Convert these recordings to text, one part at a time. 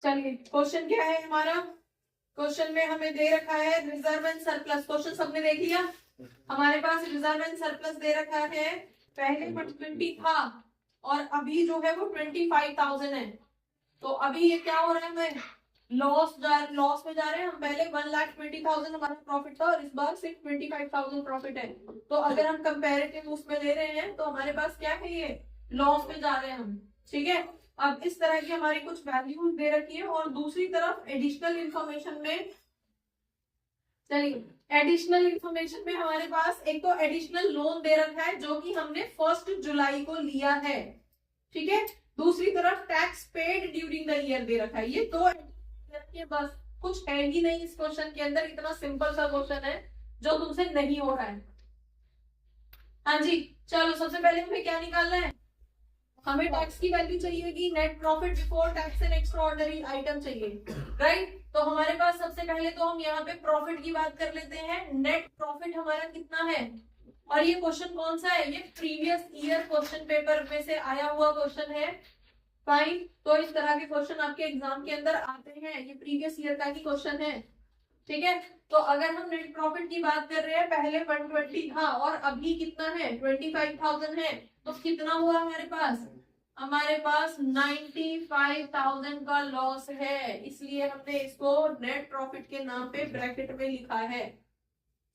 चलिए क्वेश्चन क्या है हमारा। क्वेश्चन में हमें दे रखा है रिजर्व एंड सरप्लस। क्वेश्चन सबने देख लिया। हमारे पास रिजर्व एंड सरप्लस दे रखा है। पहले 120 था और अभी जो है वो 25,000 है। तो अभी ये क्या हो रहा है, हमें लॉस में जा रहे हैं हम। पहले 1,20,000 हमारा प्रॉफिट था और इस बार सिर्फ 25,000 प्रॉफिट है। तो अगर हम कंपेरेटिव उसमें ले रहे हैं तो हमारे पास क्या है, ये लॉस में जा रहे हैं हम। ठीक है। अब इस तरह की हमारी कुछ वैल्यूज दे रखी है और दूसरी तरफ एडिशनल इंफॉर्मेशन में, चलिए एडिशनल इंफॉर्मेशन में हमारे पास एक तो एडिशनल लोन दे रखा है जो कि हमने 1 जुलाई को लिया है। ठीक है। दूसरी तरफ tax paid during the year दे रखा है। ये दो के बस, कुछ है ही नहीं इस क्वेश्चन के अंदर। इतना सिंपल सा क्वेश्चन है जो तुमसे नहीं हो रहा है। हाँ जी, चलो सबसे पहले हमें क्या निकालना है, हमें टैक्स की वैल्यू चाहिए, net profit before tax and extra ordinary item चाहिए, राइट। तो हमारे पास सबसे पहले तो हम यहाँ पे प्रॉफिट की बात कर लेते हैं। नेट प्रॉफिट हमारा कितना है, और ये क्वेश्चन कौन सा है, ये प्रीवियस ईयर क्वेश्चन पेपर में से आया हुआ क्वेश्चन है। फाइन। तो इस तरह के क्वेश्चन आपके एग्जाम के अंदर आते हैं, ये प्रीवियस ईयर का ही क्वेश्चन है। ठीक है। तो अगर हम नेट प्रॉफिट की बात कर रहे हैं, पहले 120 था और अभी कितना है 25,000 है, तो कितना हुआ हमारे पास, हमारे पास 95,000 का लॉस है। इसलिए हमने इसको नेट प्रॉफिट के नाम पे ब्रैकेट में लिखा है।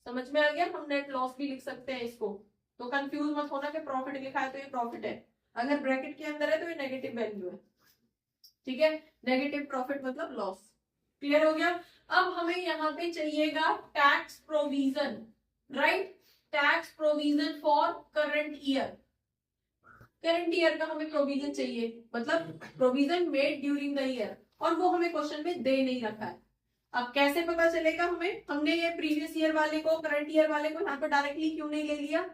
समझ में आ गया। हम नेट लॉस भी लिख सकते हैं इसको, तो कंफ्यूज मत होना कि प्रॉफिट लिखा है तो ये प्रॉफिट है, अगर ब्रैकेट के अंदर है तो ये नेगेटिव वैल्यू है। ठीक है। नेगेटिव प्रॉफिट मतलब लॉस। क्लियर हो गया। अब हमें यहाँ पे चाहिएगा tax provision, right. Tax provision for current year. Current year का हमें प्रोविजन चाहिए, मतलब provision made during the year, और वो हमें क्वेश्चन में दे नहीं रखा है। अब कैसे पता चलेगा हमें, हमने ये प्रीवियस ईयर वाले को करंट ईयर वाले को यहाँ पर डायरेक्टली क्यों नहीं ले लिया,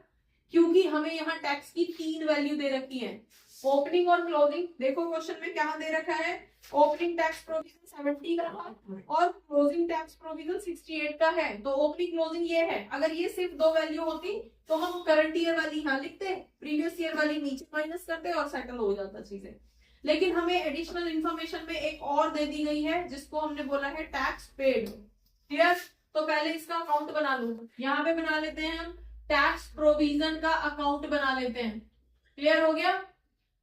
क्योंकि हमें यहाँ टैक्स की 3 वैल्यू दे रखी है, ओपनिंग और क्लोजिंग। देखो क्वेश्चन में क्या दे रखा है, ओपनिंग टैक्स प्रोविजन 70 का और क्लोजिंग टैक्स प्रोविजन 68 का है। तो ओपनिंग क्लोजिंग ये है, अगर ये सिर्फ 2 वैल्यू होती तो हम करंट ईयर वाली यहाँ लिखते, प्रीवियस ईयर वाली नीचे माइनस करते और सेटल हो जाता चीजें। लेकिन हमें एडिशनल इंफॉर्मेशन में एक और दे दी गई है जिसको हमने बोला है टैक्स पेड। क्लियर। तो पहले इसका अकाउंट बना लो, यहाँ पे बना लेते हैं हम टैक्स प्रोविजन का अकाउंट बना लेते हैं। क्लियर हो गया।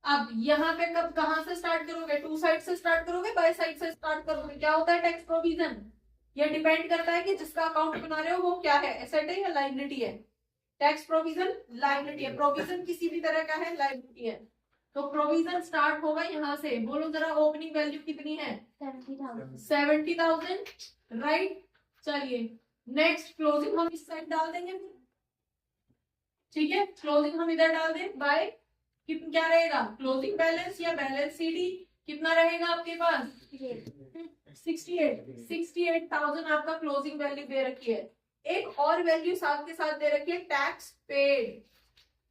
अब यहाँ पे कब कहां से स्टार्ट करोगे, टू साइड से स्टार्ट करोगे, बाय साइड से स्टार्ट करोगे। क्या होता है टैक्स प्रोविजन, ये डिपेंड करता है कि जिसका अकाउंट बना रहे हो वो क्या है, एसेट है या लायबिलिटी है। टैक्स प्रोविजन लायबिलिटी है, प्रोविजन किसी भी तरह का है, लायबिलिटी है। तो प्रोविजन स्टार्ट होगा यहाँ से। बोलो जरा ओपनिंग वैल्यू कितनी है, 70,000, राइट। चलिए नेक्स्ट क्लोजिंग हम इस साइड डाल देंगे। ठीक है, क्लोजिंग हम इधर डाल दें बाय, क्या रहेगा क्लोजिंग बैलेंस या बैलेंस सीडी, कितना रहेगा आपके पास 68,000 आपका क्लोजिंग वैल्यू दे रखी है। एक और वैल्यू साथ के साथ दे रखी है टैक्स पेड।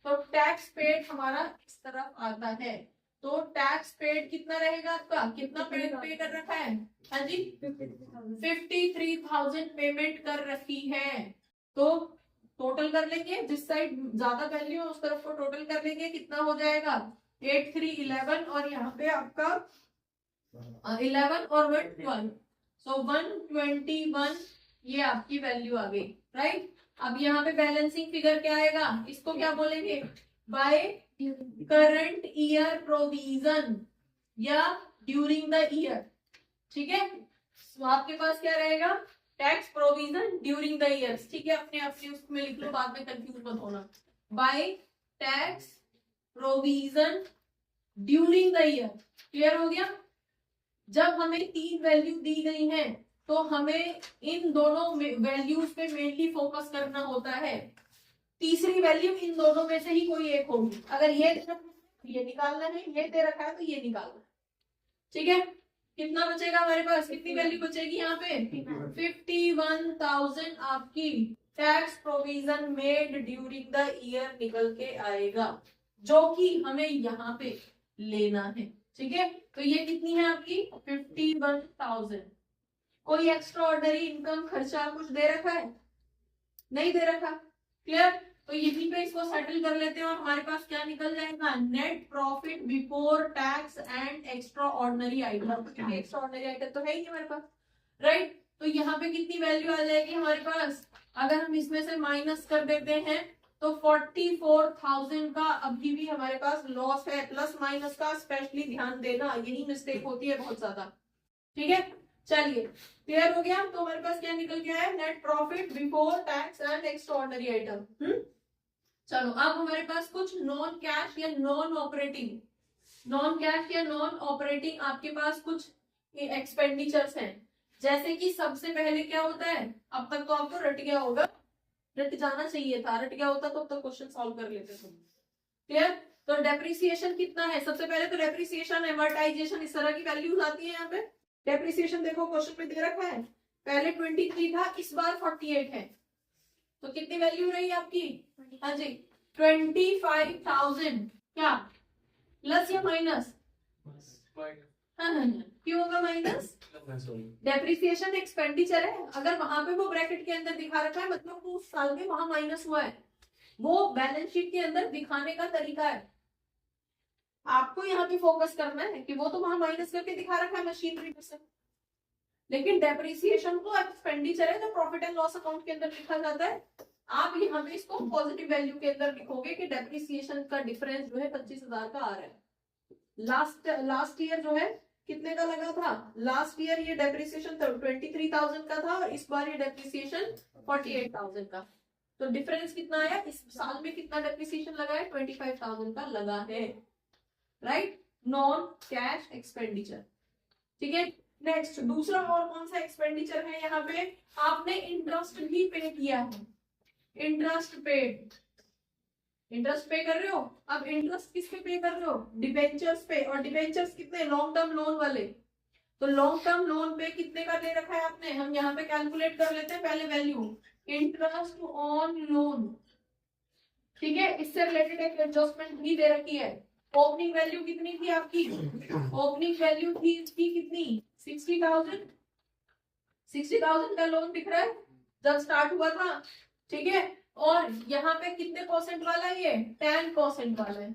तो टैक्स पेड हमारा इस तरफ आता है। तो टैक्स पेड कितना रहेगा आपका, कितना पे कर रखा है, हाँ जी 53,000 पेमेंट कर रखी है। तो टोटल कर लेंगे, जिस साइड ज्यादा वैल्यू है उस तरफ को टोटल कर लेंगे, कितना हो जाएगा 8 3 11 और यहाँ पे आपका 11 और 1 12, सो 121 ये आपकी वैल्यू आ गई, राइट। अब यहाँ पे बैलेंसिंग फिगर क्या आएगा, इसको क्या बोलेंगे, बाय करंट ईयर प्रोविजन या ड्यूरिंग द ईयर। ठीक है। तो आपके पास क्या रहेगा, tax provision during the years. ठीक है, अपने अपने उसमें लिख लो, बाद में कंफ्यूज मत होना। Bye tax provision during the year. Clear हो गया। जब हमें 3 वैल्यू दी गई हैं तो हमें इन दोनों वैल्यूज पे मेनली फोकस करना होता है। तीसरी वैल्यू इन दोनों में से ही कोई एक होगी। अगर ये दे रखा है ये निकालना है, ये दे रखा है तो ये निकालना है। ठीक है। कितना बचेगा हमारे पास, कितनी वैल्यू बचेगी यहाँ पे 51,000 आपकी tax provision made during the year निकल के आएगा, जो कि हमें यहाँ पे लेना है। ठीक है। तो ये कितनी है आपकी 51,000। कोई एक्स्ट्रा ऑर्डिनरी इनकम खर्चा कुछ दे रखा है, नहीं दे रखा। क्लियर। तो यहीं पे इसको सेटल कर लेते हैं और हमारे पास क्या निकल जाएगा, net profit before tax and extra ordinary item. Extra ordinary item तो है ही हमारे पास, राइट। तो यहाँ पे कितनी वैल्यू आ जाएगी हमारे पास, अगर हम इसमें से माइनस कर देते हैं तो 44,000 का अभी भी हमारे पास लॉस है। प्लस माइनस का स्पेशली ध्यान देना, यही मिस्टेक होती है बहुत ज्यादा, ठीक है। चलिए क्लियर हो गया। तो हमारे पास क्या निकल गया है, net profit before tax and extraordinary item. चलो अब हमारे पास कुछ नॉन कैश या नॉन ऑपरेटिंग आपके पास कुछ एक्सपेंडिचर्स हैं। जैसे कि सबसे पहले क्या होता है, अब तक तो आपको रट गया होगा, रट जाना चाहिए था, रट गया होता तो अब तक क्वेश्चन सॉल्व कर लेते थे। क्लियर। तो डेप्रिसिएशन कितना है, सबसे पहले तो डेप्रिसिएशन एमोर्टाइजेशन इस तरह की वैल्यूज आती है। यहाँ पे डेप्रिसिएशन देखो क्वेश्चन में दे रखा है, पहले 23 था, इस बार 48 है, तो कितनी वैल्यू रही आपकी, हाँ जी 25,000। क्या प्लस या माइनस, हाँ, क्यों होगा माइनस, डेप्रिसिएशन एक्सपेंडिचर है। अगर वहां पे वो ब्रैकेट के अंदर दिखा रखा है मतलब वो उस साल में वहां माइनस हुआ है, वो बैलेंस शीट के अंदर दिखाने का तरीका है। आपको यहाँ पे फोकस करना है कि वो तो वहां माइनस करके दिखा रखा है मशीनरी में से, लेकिन डेप्रिसिएशन को एक्सपेंडिचर है जो प्रॉफिट एंड लॉस अकाउंट के अंदर लिखा जाता है। आप यहाँ पे इसको पॉजिटिव वैल्यू के अंदर लिखोगे कि डेप्रिसिएशन का डिफरेंस जो है 25,000 का आ रहा है। लास्ट ईयर जो है कितने का लगा था, लास्ट ईयर ये डेप्रिसिएशन 23,000 का था और इस बार ये डेप्रिसिएशन 48,000 का। तो डिफरेंस कितना आया, इस साल में कितना डेप्रिसिएशन लगा है, 25,000 का लगा है, राइट। नॉन कैश एक्सपेंडिचर, ठीक है। नेक्स्ट दूसरा और कौन सा एक्सपेंडिचर है, यहाँ पे आपने इंटरेस्ट भी पे किया है, इंटरेस्ट पे कर रहे हो। अब इंटरेस्ट किस पे कर रहे हो, डिबेंचर्स पे, और डिबेंचर्स कितने, लॉन्ग टर्म लोन वाले। तो लॉन्ग टर्म लोन पे कितने का ले रखा है आपने, हम यहाँ पे कैलकुलेट कर लेते हैं पहले वैल्यू, इंटरेस्ट ऑन लोन, ठीक है। इससे रिलेटेड एक एडजस्टमेंट भी दे रखी है। ओपनिंग वैल्यू कितनी थी आपकी, ओपनिंग वैल्यू थी इसकी कितनी, 60,000 का लोन दिख रहा है जब स्टार्ट हुआ था, ठीक है। और यहाँ पे कितने परसेंट वाला है, ये 10% वाला है।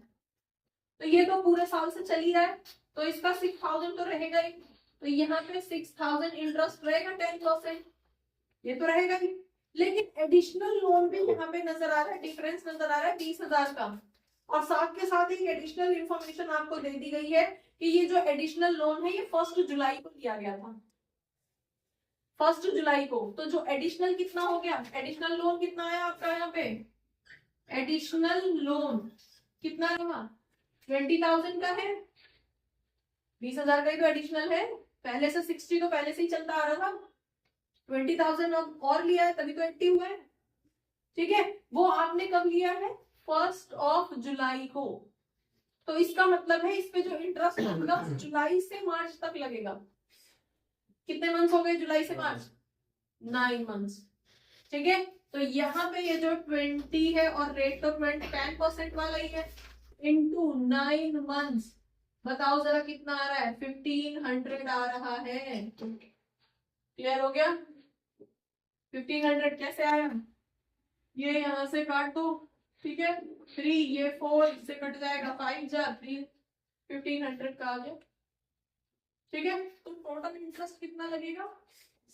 तो ये तो पूरे साल से चल ही रहा है, तो इसका 6,000 तो रहेगा ही। तो यहाँ पे 6,000 इंटरेस्ट रहेगा 10%, ये तो रहेगा ही। लेकिन एडिशनल लोन भी यहाँ पे नजर आ रहा है, डिफरेंस नजर आ रहा है 20,000 का। और साथ के साथ एक एडिशनल इंफॉर्मेशन आपको दे दी गई है कि ये जो एडिशनल लोन है ये 1 जुलाई को लिया गया था, 1 जुलाई को। तो जो एडिशनल कितना हो गया, एडिशनल लोन कितना आया आपका यहाँ पे, एडिशनल लोन कितना रहा, 20,000 का है, 20,000 का ही तो एडिशनल है। पहले से 60 तो पहले से ही चलता आ रहा था, 20,000 और लिया है तभी तो 80 हुआ है, ठीक है। वो आपने कब लिया है, 1 जुलाई को। तो इसका मतलब है इस पे जो इंटरेस्ट होगा जुलाई से मार्च तक लगेगा। कितने मंथ्स हो गए जुलाई से मार्च, 9 मंथ्स, ठीक है। तो यहाँ पे ये जो 20 है और रेट तो 10% वाला ही है, इंटू 9 मंथ्स, बताओ जरा कितना आ रहा है, 1,500 आ रहा है। क्लियर हो गया, 1,500 कैसे आया, ये यहाँ से काट दो, ठीक है, 3 ये 4 इससे कट जाएगा, 5 जा 3, 1,500 का आ गया, ठीक है। तो टोटल इंटरेस्ट कितना लगेगा,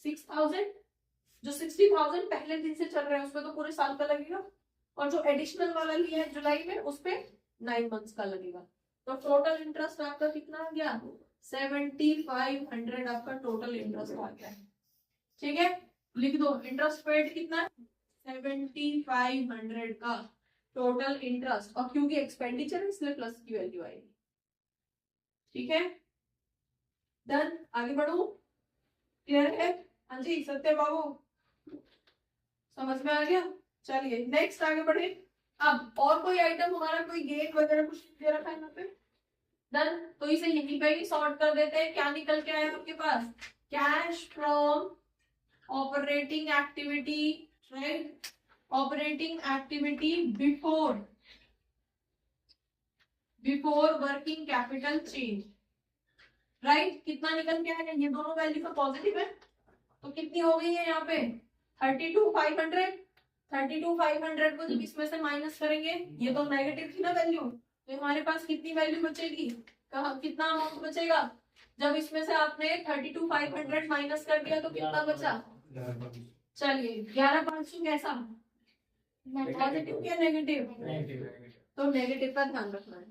6,000। जो 60,000 पहले दिन से चल रहा है उसपे तो पूरे साल का लगेगा, और जो एडिशनल वाला लिया है जुलाई में उस पे 9 मंथ्स का लगेगा। तो टोटल इंटरेस्ट आपका कितना आ गया, 7,500 आपका टोटल इंटरेस्ट आ गया, ठीक है। लिख दो इंटरेस्ट पेड कितना, 7,500 का टोटल इंटरेस्ट, और क्योंकि एक्सपेंडिचर है इसलिए प्लस की वैल्यू आएगी, ठीक है। डन, आगे बढ़ो, क्लियर है, हाँ जी सत्य बाबू समझ में आ गया। चलिए नेक्स्ट आगे बढ़े। अब और कोई आइटम हमारा, कोई गेट वगैरह कुछ दे रखा है यहाँ पे, डन। तो इसे यहीं पे ही सॉर्ट कर देते हैं। क्या निकल के आया आपके पास, cash from operating activity, right, operating activity before working capital change, right. कितना निकल के आया, ये दोनों वैल्यू तो पॉजिटिव है, तो कितनी हो गई है यहाँ पे 32,500, 32,500 को जब इसमें से माइनस करेंगे, ये तो नेगेटिव थी ना वैल्यू, तो हमारे पास कितनी वैल्यू बचेगी, कितना अमाउंट बचेगा, जब इसमें से आपने 32,500 माइनस कर दिया तो कितना बचा, चलिए 11,500 कैसा, पॉजिटिव या नेगेटिव, तो नेगेटिव का ध्यान रखना है।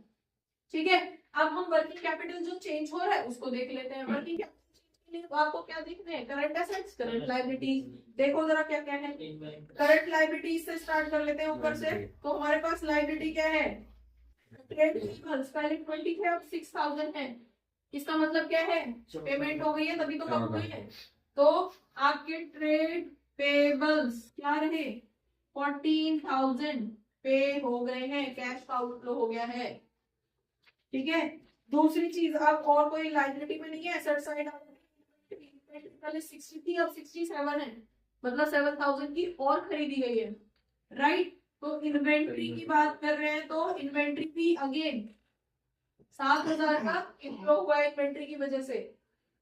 ठीक है, अब हम वर्किंग कैपिटल जो चेंज हो रहा है उसको देख लेते हैं। वर्किंग कैपिटल तो आपको क्या देखने हैं, करंट एसेट्स, करंट लायबिलिटीज, देखो जरा क्या क्या है। करंट लायबिलिटीज से स्टार्ट कर लेते हैं ऊपर से, तो हमारे पास लायबिलिटी क्या है, ट्रेड पेबल्स, पहले 20 थे अब 6,000 है, इसका मतलब क्या है, पेमेंट हो गई है तभी तो कम हुई है, तो आपके ट्रेड पेबल्स क्या रहे, 14,000 पे हो गए हैं, कैश का आउटफ्लो हो गया है। ठीक है, दूसरी चीज, अब और कोई लायबिलिटी में नहीं है, एसेट साइड पहले 60 थी अब 67 है, मतलब 7,000 की और खरीदी गई है, राइट। तो इन्वेंट्री की बात कर रहे हैं, तो इन्वेंट्री भी अगेन 7,000 का इनफ्लो हुआ है इन्वेंट्री की वजह से,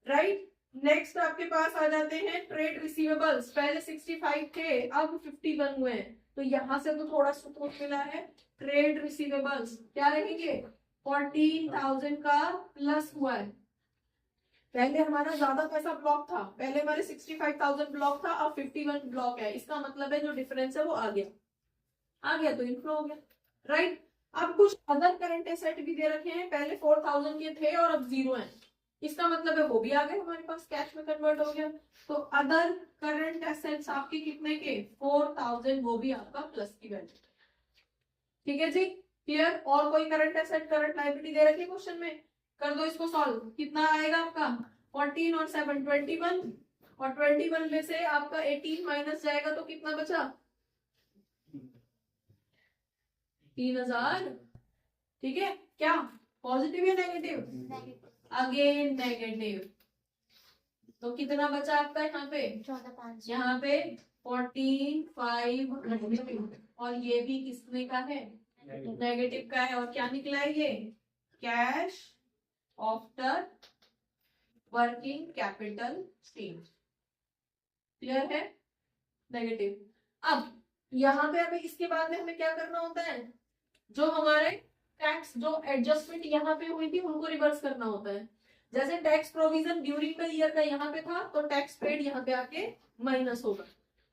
राइट। नेक्स्ट आपके पास आ जाते हैं ट्रेड रिसीवेबल्स, पहले 65 थे अब 51 हुए हैं, तो यहां से तो थोड़ा सपोर्ट मिला है। ट्रेड रिसीवेबल्स क्या रहेंगे, 14,000 का प्लस हुआ है, पहले हमारा ज्यादा पैसा ब्लॉक था, पहले हमारे 65,000 ब्लॉक था, अब 51 ब्लॉक है, इसका मतलब है जो डिफरेंस है वो आ गया तो इनफ्लो हो गया, राइट। अब कुछ अदर करंट एसेट भी दे रखे हैं, पहले 4,000 के थे और अब 0 है, इसका मतलब है वो भी आ गए हमारे पास, कैश में कन्वर्ट हो गया। तो अदर करंट एसेट्स आपके कितने के, 4,000, वो भी आपका प्लस की वैल्यू। ठीक है जी, क्लियर। और कोई करंट एसेट करंट लायबिलिटी दे रखी है क्वेश्चन में, कर दो इसको सॉल्व, कितना आएगा आपका 14 और 7 21, और 21 में से आपका 18 माइनस जाएगा तो कितना बचा, 3,000। ठीक है, क्या पॉजिटिव या नेगेटिव, अगेन नेगेटिव, तो कितना बचा आपका यहाँ पे 14,500, यहाँ पे 14,500, और ये भी किसने का है, नेगेटिव का है, और क्या निकला है ये, cash after working capital change, clear है, नेगेटिव। अब यहाँ पे हमें इसके बाद में हमें क्या करना होता है, जो हमारे टैक्स जो एडजस्टमेंट यहाँ पे हुई थी उनको रिवर्स करना होता है। जैसे tax provision during the year का यहाँ पे था, तो टैक्स पेड यहाँ पे आके माइनस होगा,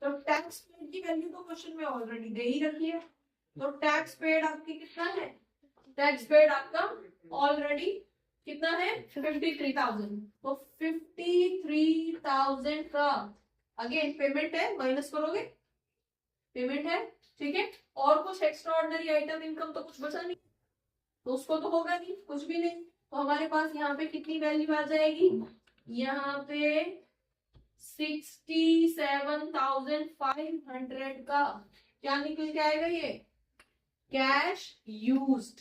तो टैक्स पेड की वैल्यू तो क्वेश्चन में ऑलरेडी दे ही रखी है, तो टैक्स पेड आपकी कितना है, टैक्स पेड आपका ऑलरेडी कितना है 53,000, तो 53,000 का अगेन पेमेंट है, माइनस करोगे, पेमेंट है। ठीक है, और कुछ एक्स्ट्रा ऑर्डिनरी आइटम इनकम तो कुछ बचा नहीं, तो उसको तो होगा नहीं, कुछ भी नहीं, तो हमारे पास यहाँ पे कितनी वैल्यू आ जाएगी, यहाँ पे 67,500 का क्या निकल के आएगा, ये कैश यूज्ड।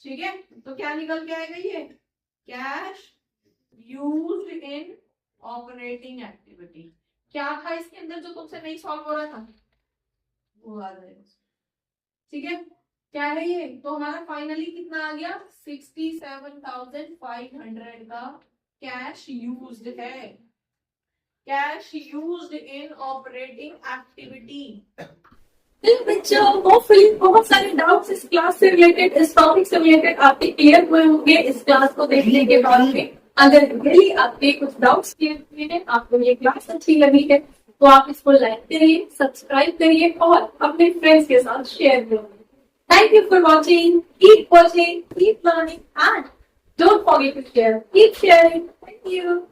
ठीक है, तो क्या निकल के आएगा, ये cash used in operating activity. क्या था इसके अंदर जो तुमसे नहीं सॉल्व हो रहा था, वो आ जाएगा। ठीक है, क्या है ये, तो हमारा फाइनली कितना आ गया, 67,500 का कैश यूज्ड है, cash used in operating activity. बच्चों, होपफुली बहुत सारे डाउट्स इस क्लास से रिलेटेड, इस टॉपिक से रिलेटेड आपके क्लियर हुए होंगे इस क्लास को देखने के बाद में। अगर रियली आपके कुछ डाउट्स क्लियर हुए हैं, आपको ये क्लास अच्छी लगी है, तो आप इसको लाइक करिए, सब्सक्राइब करिए और अपने फ्रेंड्स के साथ शेयर करिए। Thank you for watching. Keep watching, keep learning, and don't forget to share. Keep sharing. Thank you.